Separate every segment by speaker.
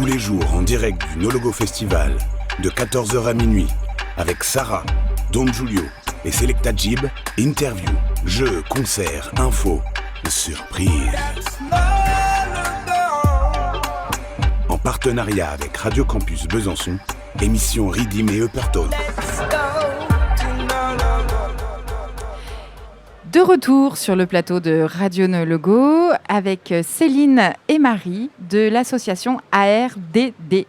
Speaker 1: Tous les jours en direct du No Logo Festival, de 14h à minuit, avec Sarah, Don Julio et Selecta Jib, interview, jeux, concerts, infos, surprise. En partenariat avec Radio Campus Besançon, émission Ridim et Upperton.
Speaker 2: De retour sur le plateau de Radio No Logo avec Céline et Marie de l'association ARDDS.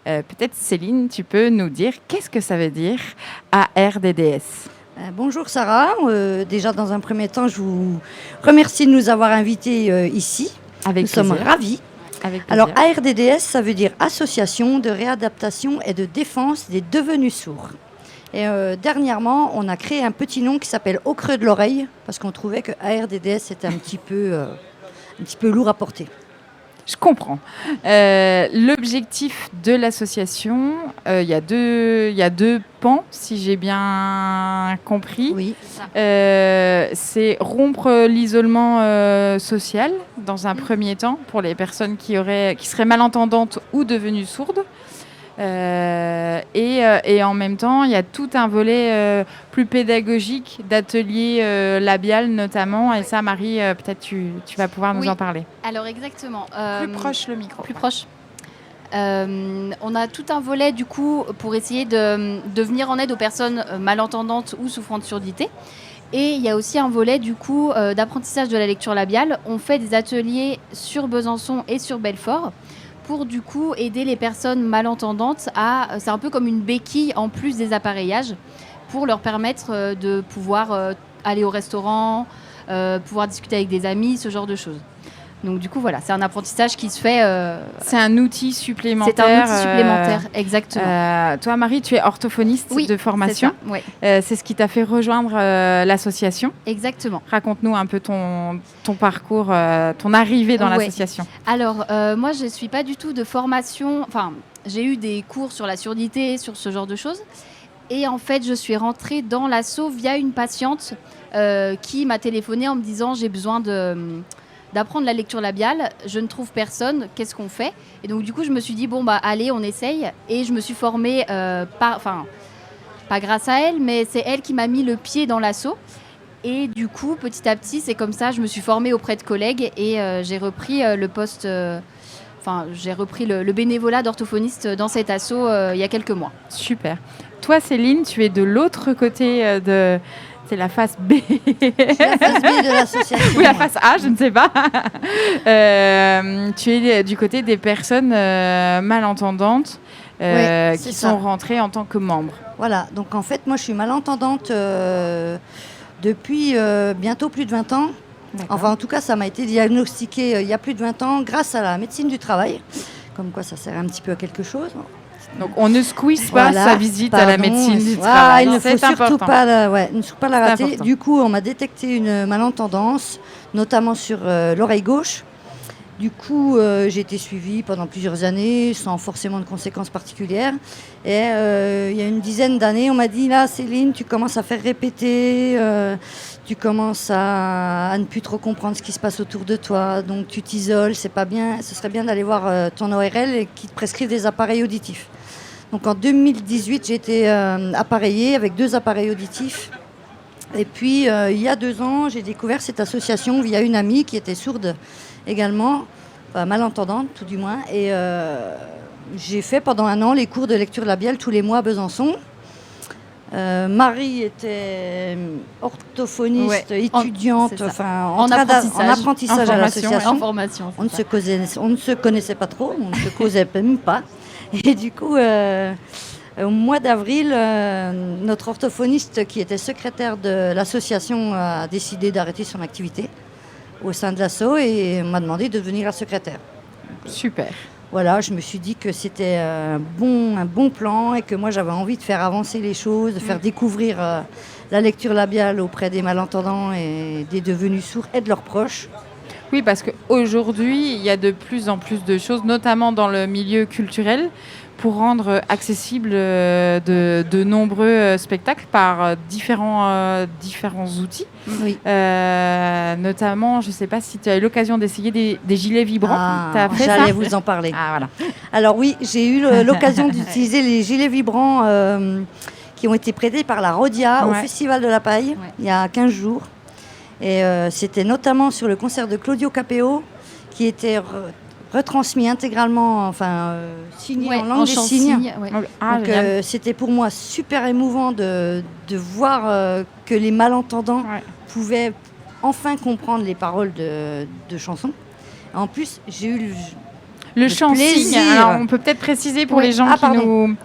Speaker 2: Peut-être Céline, tu peux nous dire qu'est-ce que ça veut dire ARDDS?
Speaker 3: Bonjour Sarah, déjà dans un premier temps je vous remercie de nous avoir invités ici.
Speaker 2: Avec plaisir.
Speaker 3: Nous sommes ravis. Alors ARDDS ça veut dire Association de réadaptation et de défense des devenus sourds. Et dernièrement, on a créé un petit nom qui s'appelle Au creux de l'oreille, parce qu'on trouvait que ARDDS était un petit peu lourd à porter.
Speaker 2: Je comprends. L'objectif de l'association, il y a deux pans, si j'ai bien compris.
Speaker 3: Oui.
Speaker 2: C'est rompre l'isolement social, dans un premier temps, pour les personnes qui seraient malentendantes ou devenues sourdes. Et en même temps, il y a tout un volet plus pédagogique d'ateliers labial notamment. Et ça, Marie, peut-être tu vas pouvoir nous en parler.
Speaker 4: Alors exactement.
Speaker 2: Plus proche le micro.
Speaker 4: Plus proche. On a tout un volet du coup pour essayer de venir en aide aux personnes malentendantes ou souffrant de surdité. Et il y a aussi un volet du coup d'apprentissage de la lecture labiale. On fait des ateliers sur Besançon et sur Belfort, pour du coup aider les personnes malentendantes c'est un peu comme une béquille en plus des appareillages, pour leur permettre de pouvoir aller au restaurant, pouvoir discuter avec des amis, ce genre de choses. Donc du coup voilà, c'est un apprentissage qui se fait...
Speaker 2: C'est un outil supplémentaire.
Speaker 4: C'est un outil supplémentaire, exactement.
Speaker 2: Toi Marie, tu es orthophoniste de formation.
Speaker 4: C'est ça, oui.
Speaker 2: C'est ce qui t'a fait rejoindre l'association.
Speaker 4: Exactement.
Speaker 2: Raconte-nous un peu ton parcours, ton arrivée dans l'association.
Speaker 4: Alors moi je ne suis pas du tout de formation, enfin j'ai eu des cours sur la surdité, sur ce genre de choses. Et en fait je suis rentrée dans l'asso via une patiente qui m'a téléphoné en me disant j'ai besoin d'apprendre la lecture labiale, je ne trouve personne, qu'est-ce qu'on fait? Et donc du coup je me suis dit bon bah allez on essaye, et je me suis formée pas grâce à elle, mais c'est elle qui m'a mis le pied dans l'asso. Et du coup petit à petit c'est comme ça, je me suis formée auprès de collègues et j'ai repris le poste, j'ai repris le bénévolat d'orthophoniste dans cet asso il y a quelques mois.
Speaker 2: Super. Toi Céline, tu es de l'autre côté de... C'est la face B.
Speaker 3: C'est la face B de l'association.
Speaker 2: Ou la face A, je ne sais pas. Tu es du côté des personnes malentendantes qui sont rentrées en tant que membres.
Speaker 3: Voilà, donc en fait, moi je suis malentendante depuis bientôt plus de 20 ans. D'accord. Enfin, en tout cas, ça m'a été diagnostiqué il y a plus de 20 ans grâce à la médecine du travail. Comme quoi, ça sert un petit peu à quelque chose.
Speaker 2: Donc, on ne squeeze pas sa visite à la médecine du travail.
Speaker 3: Il ne faut surtout pas la rater. Important. Du coup, on m'a détecté une malentendance, notamment sur l'oreille gauche. Du coup, j'ai été suivie pendant plusieurs années, sans forcément de conséquences particulières. Et il y a une dizaine d'années, on m'a dit, là, Céline, tu commences à faire répéter, tu commences à ne plus trop comprendre ce qui se passe autour de toi, donc tu t'isoles, c'est pas bien. Ce serait bien d'aller voir ton ORL et qui te prescrive des appareils auditifs. Donc en 2018, j'ai été appareillée avec 2 appareils auditifs. Et puis, il y a 2 ans, j'ai découvert cette association via une amie qui était sourde également, enfin, malentendante tout du moins. Et j'ai fait pendant 1 an les cours de lecture labiale tous les mois à Besançon. Marie était orthophoniste, étudiante, en apprentissage à l'association.
Speaker 4: En formation.
Speaker 3: On ne se connaissait pas trop, on ne se causait même pas. Et du coup, au mois d'avril, notre orthophoniste qui était secrétaire de l'association a décidé d'arrêter son activité au sein de l'asso et m'a demandé de devenir la secrétaire.
Speaker 2: Super.
Speaker 3: Voilà, je me suis dit que c'était un bon plan et que moi j'avais envie de faire avancer les choses, de faire découvrir la lecture labiale auprès des malentendants et des devenus sourds et de leurs proches.
Speaker 2: Oui, parce qu'aujourd'hui, il y a de plus en plus de choses, notamment dans le milieu culturel, pour rendre accessibles de nombreux spectacles par différents outils.
Speaker 3: Oui.
Speaker 2: Notamment, je ne sais pas si tu as eu l'occasion d'essayer des gilets vibrants. T'as fait ça ?
Speaker 3: J'allais vous en parler.
Speaker 2: Ah, voilà.
Speaker 3: Alors oui, j'ai eu l'occasion d'utiliser les gilets vibrants qui ont été prêtés par la Rhodia au Festival de la Paille il y a 15 jours. Et c'était notamment sur le concert de Claudio Capéo qui était retransmis intégralement, signé en langue des signes. Donc c'était pour moi super émouvant de voir que les malentendants pouvaient enfin comprendre les paroles de chansons. En plus, j'ai eu
Speaker 2: le chant-signe. Alors, on peut peut-être préciser pour les gens qui nous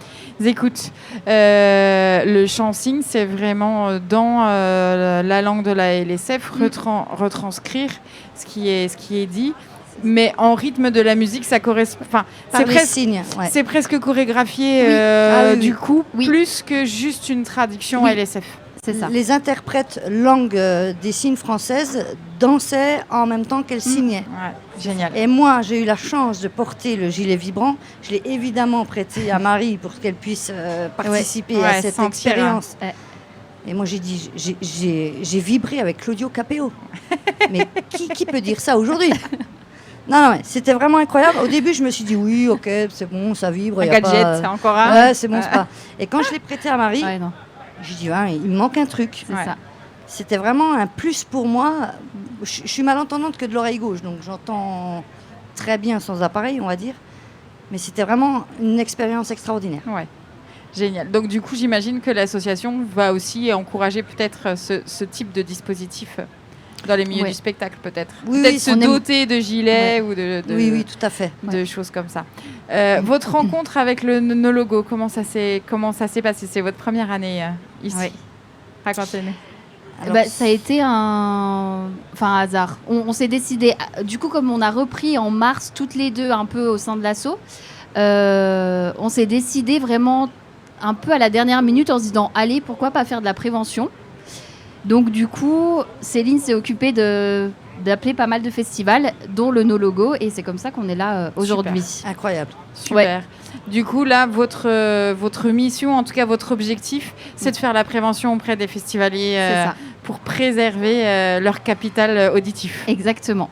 Speaker 2: écoutent. Le chant-signe, c'est vraiment dans la langue de la LSF retranscrire ce qui est dit. Mais en rythme de la musique, ça correspond. Enfin, c'est presque chorégraphié du coup, plus que juste une traduction LSF.
Speaker 3: C'est ça. Les interprètes langue des signes françaises dansaient en même temps qu'elles signaient.
Speaker 2: Ouais, génial.
Speaker 3: Et moi, j'ai eu la chance de porter le gilet vibrant. Je l'ai évidemment prêté à Marie pour qu'elle puisse participer à cette expérience. Et moi, j'ai dit, j'ai vibré avec Claudio Capéo. Mais qui peut dire ça aujourd'hui ? Non, c'était vraiment incroyable. Au début, je me suis dit, oui, ok, c'est bon, ça vibre.
Speaker 2: Un gadget, c'est encore un.
Speaker 3: Ouais, c'est bon, c'est pas. Et quand je l'ai prêté à Marie, j'ai dit, il me manque un truc.
Speaker 4: C'est ça.
Speaker 3: C'était vraiment un plus pour moi. Je suis malentendante que de l'oreille gauche, donc j'entends très bien sans appareil, on va dire. Mais c'était vraiment une expérience extraordinaire.
Speaker 2: Ouais. Génial. Donc du coup, j'imagine que l'association va aussi encourager peut-être ce type de dispositif dans les milieux du spectacle, peut-être. Peut-être se doter de gilets ou de
Speaker 3: oui, tout à fait.
Speaker 2: De choses comme ça. Votre rencontre avec le No-Logo, comment ça s'est passé ? C'est votre première année ici.
Speaker 4: Oui.
Speaker 2: Racontez-nous.
Speaker 4: Ça a été un hasard. On s'est décidé, du coup, comme on a repris en mars toutes les deux un peu au sein de l'asso, on s'est décidé vraiment un peu à la dernière minute en se disant, allez, pourquoi pas faire de la prévention ? Donc du coup, Céline s'est occupée d'appeler pas mal de festivals, dont le No-Logo, et c'est comme ça qu'on est là aujourd'hui.
Speaker 3: Super. Incroyable.
Speaker 2: Super. Ouais. Du coup, là, votre mission, en tout cas votre objectif, c'est de faire la prévention auprès des festivaliers pour préserver leur capital auditif.
Speaker 4: Exactement.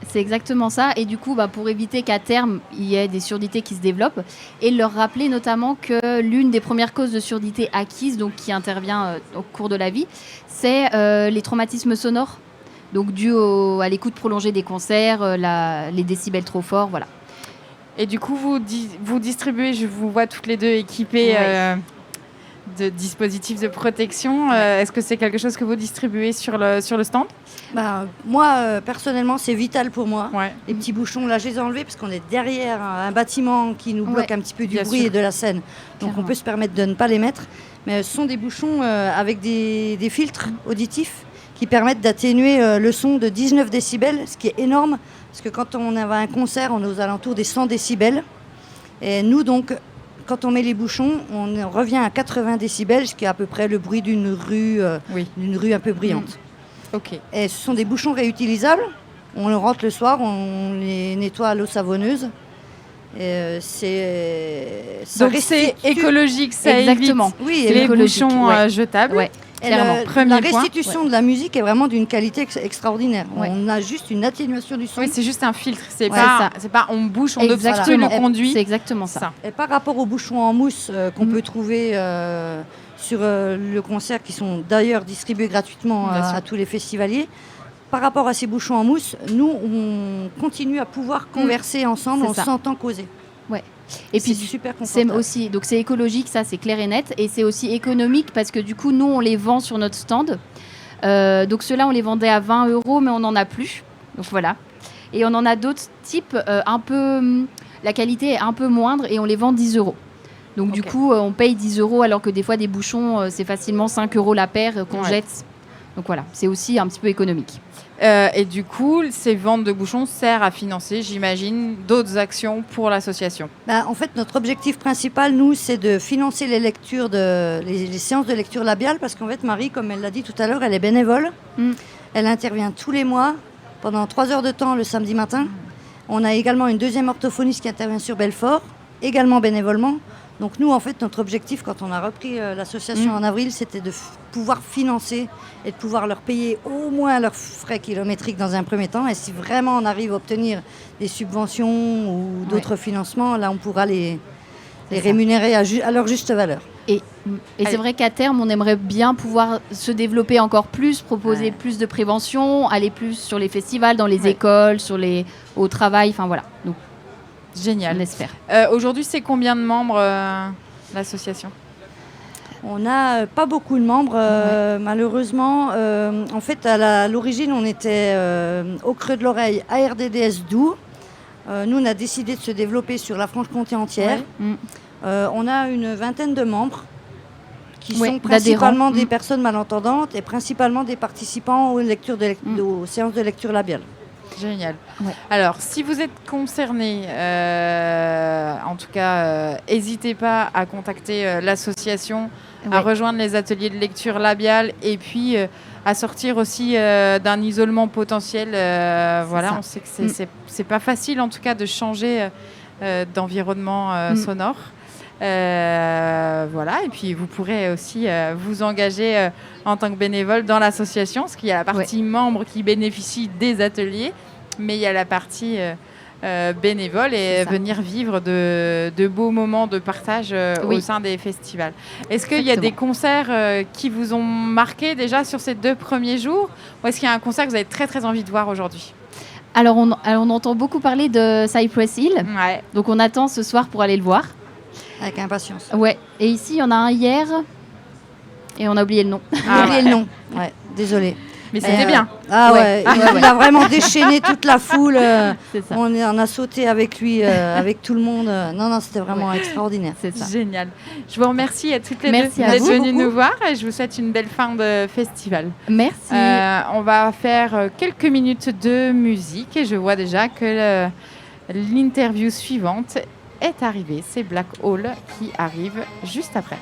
Speaker 4: C'est exactement ça. Et du coup, pour éviter qu'à terme, il y ait des surdités qui se développent, et leur rappeler notamment que l'une des premières causes de surdité acquise, donc qui intervient au cours de la vie, c'est les traumatismes sonores, donc dus à l'écoute prolongée des concerts, les décibels trop forts, voilà.
Speaker 2: Et du coup, vous distribuez, je vous vois toutes les deux équipées de dispositifs de protection. Est-ce que c'est quelque chose que vous distribuez sur le stand ?
Speaker 3: Moi, personnellement, c'est vital pour moi.
Speaker 2: Ouais.
Speaker 3: Les petits bouchons, là, je les ai enlevés parce qu'on est derrière un bâtiment qui nous bloque un petit peu du bruit et de la scène. Donc, on peut se permettre de ne pas les mettre. Mais ce sont des bouchons avec des filtres auditifs qui permettent d'atténuer le son de 19 décibels, ce qui est énorme. Parce que quand on a un concert, on est aux alentours des 100 décibels. Et nous, donc, quand on met les bouchons, on revient à 80 décibels, ce qui est à peu près le bruit d'une rue un peu bruyante.
Speaker 2: Ok.
Speaker 3: Et ce sont des bouchons réutilisables. On les rentre le soir, on les nettoie à l'eau savonneuse. Et
Speaker 2: donc c'est écologique, ça évite les bouchons jetables. Ouais.
Speaker 3: La restitution de la musique est vraiment d'une qualité extraordinaire. On a juste une atténuation du son.
Speaker 2: Oui, c'est juste un filtre. C'est pas on bouche, on obstrue le conduit.
Speaker 4: C'est exactement ça.
Speaker 3: Et par rapport aux bouchons en mousse qu'on peut trouver sur le concert, qui sont d'ailleurs distribués gratuitement à tous les festivaliers, par rapport à ces bouchons en mousse, nous, on continue à pouvoir converser ensemble en s'entend causer.
Speaker 4: Ouais. Et puis
Speaker 3: super confortable.
Speaker 4: Donc c'est écologique, ça c'est clair et net, et c'est aussi économique parce que du coup nous on les vend sur notre stand. Donc ceux-là on les vendait à 20 €, mais on n'en a plus. Donc voilà. Et on en a d'autres types la qualité est un peu moindre et on les vend 10 €. Donc du coup on paye 10 € alors que des fois des bouchons c'est facilement 5 € la paire qu'on jette. Donc voilà, c'est aussi un petit peu économique.
Speaker 2: Et du coup, ces ventes de bouchons servent à financer, j'imagine, d'autres actions pour l'association.
Speaker 3: En fait, notre objectif principal, nous, c'est de financer les lectures, les séances de lecture labiale, parce qu'en fait, Marie, comme elle l'a dit tout à l'heure, elle est bénévole. Elle intervient tous les mois, pendant 3 heures de temps le samedi matin. On a également une deuxième orthophoniste qui intervient sur Belfort. également bénévolement. Donc nous, en fait, notre objectif, quand on a repris l'association en avril, c'était de pouvoir financer et de pouvoir leur payer au moins leurs frais kilométriques dans un premier temps. Et si vraiment on arrive à obtenir des subventions ou d'autres financements, là, on pourra les rémunérer à leur juste valeur.
Speaker 4: Et c'est vrai qu'à terme, on aimerait bien pouvoir se développer encore plus, proposer plus de prévention, aller plus sur les festivals, dans les écoles, au travail, enfin voilà. Donc,
Speaker 2: génial.
Speaker 4: On l'espère.
Speaker 2: Aujourd'hui, c'est combien de membres l'association ?
Speaker 3: On n'a pas beaucoup de membres, malheureusement. En fait, à l'origine, on était au Creux de l'Oreille, ARDDS Doubs. Nous, on a décidé de se développer sur la Franche-Comté entière. On a une vingtaine de membres qui sont principalement des personnes malentendantes et principalement des participants aux séances de lecture labiale.
Speaker 2: Génial. Ouais. Alors, si vous êtes concerné, en tout cas, n'hésitez pas à contacter l'association, à rejoindre les ateliers de lecture labiale et puis à sortir aussi d'un isolement potentiel. Voilà, on sait que c'est pas facile, en tout cas, de changer d'environnement sonore. Voilà, et puis vous pourrez aussi vous engager en tant que bénévole dans l'association, parce qu'il y a la partie membre qui bénéficie des ateliers, mais il y a la partie bénévole et venir vivre de beaux moments de partage au sein des festivals. Est-ce qu'il y a des concerts qui vous ont marqué déjà sur ces 2 premiers jours, ou est-ce qu'il y a un concert que vous avez très très envie de voir aujourd'hui ?
Speaker 4: Alors on entend beaucoup parler de Cypress Hill, donc on attend ce soir pour aller le voir.
Speaker 3: Avec impatience.
Speaker 4: Ouais. Et ici, il y en a un hier. Et on a oublié le nom.
Speaker 3: On a oublié le nom. Ouais, désolé.
Speaker 2: Mais c'était bien.
Speaker 3: Il a vraiment déchaîné toute la foule. On a sauté avec lui, avec tout le monde. Non, c'était vraiment extraordinaire.
Speaker 2: C'est ça. Génial. Je vous remercie à toutes les deux d'être venues nous voir. Et je vous souhaite une belle fin de festival.
Speaker 4: Merci.
Speaker 2: On va faire quelques minutes de musique. Et je vois déjà que l'interview suivante est arrivé. C'est Black Hole qui arrive juste après.